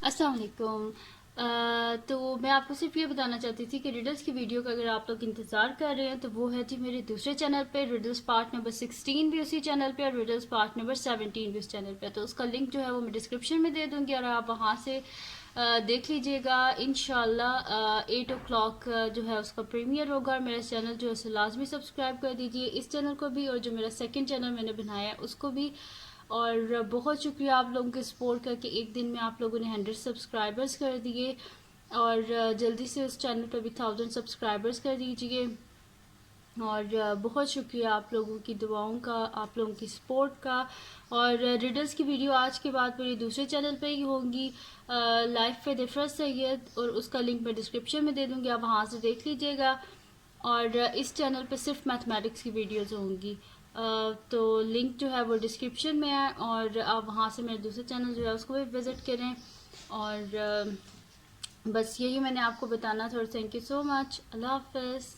अस्सलाम वालेकुम। तो मैं आपको सिर्फ ये बताना चाहती थी कि रिडल्स की वीडियो का अगर आप लोग इंतज़ार कर रहे हैं तो वो है जी मेरे दूसरे चैनल पे, रिडल्स पार्ट नंबर 16 भी उसी चैनल पे और रिडल्स पार्ट नंबर 17 भी उस चैनल पे। तो उसका लिंक जो है वो मैं डिस्क्रिप्शन में दे दूँगी और आप वहाँ से देख लीजिएगा। इंशाल्लाह 8 ओ क्लॉक जो है उसका प्रीमियर होगा और मेरा चैनल जो है उसे लाजमी सब्सक्राइब कर दीजिए, इस चैनल को भी और जो मेरा सेकेंड चैनल मैंने बनाया है उसको भी। और बहुत शुक्रिया आप लोगों के सपोर्ट का कि एक दिन में आप लोगों ने 100 सब्सक्राइबर्स कर दिए और जल्दी से उस चैनल पर भी 1000 सब्सक्राइबर्स कर दीजिए। और बहुत शुक्रिया आप लोगों की दुआओं का, आप लोगों की सपोर्ट का। और रिडल्स की वीडियो आज के बाद मेरे दूसरे चैनल पे ही होंगी, लाइफ विद इफ़रत सैयद, और उसका लिंक मैं डिस्क्रिप्शन में दे दूँगी, आप वहाँ से देख लीजिएगा। और इस चैनल पे सिर्फ मैथमेटिक्स की वीडियोस होंगी। तो लिंक जो है वो डिस्क्रिप्शन में है और आप वहाँ से मेरे दूसरे चैनल जो है उसको भी विज़िट करें। और बस यही मैंने आपको बताना था और थैंक यू सो मच। अल्लाह हाफ़िज़।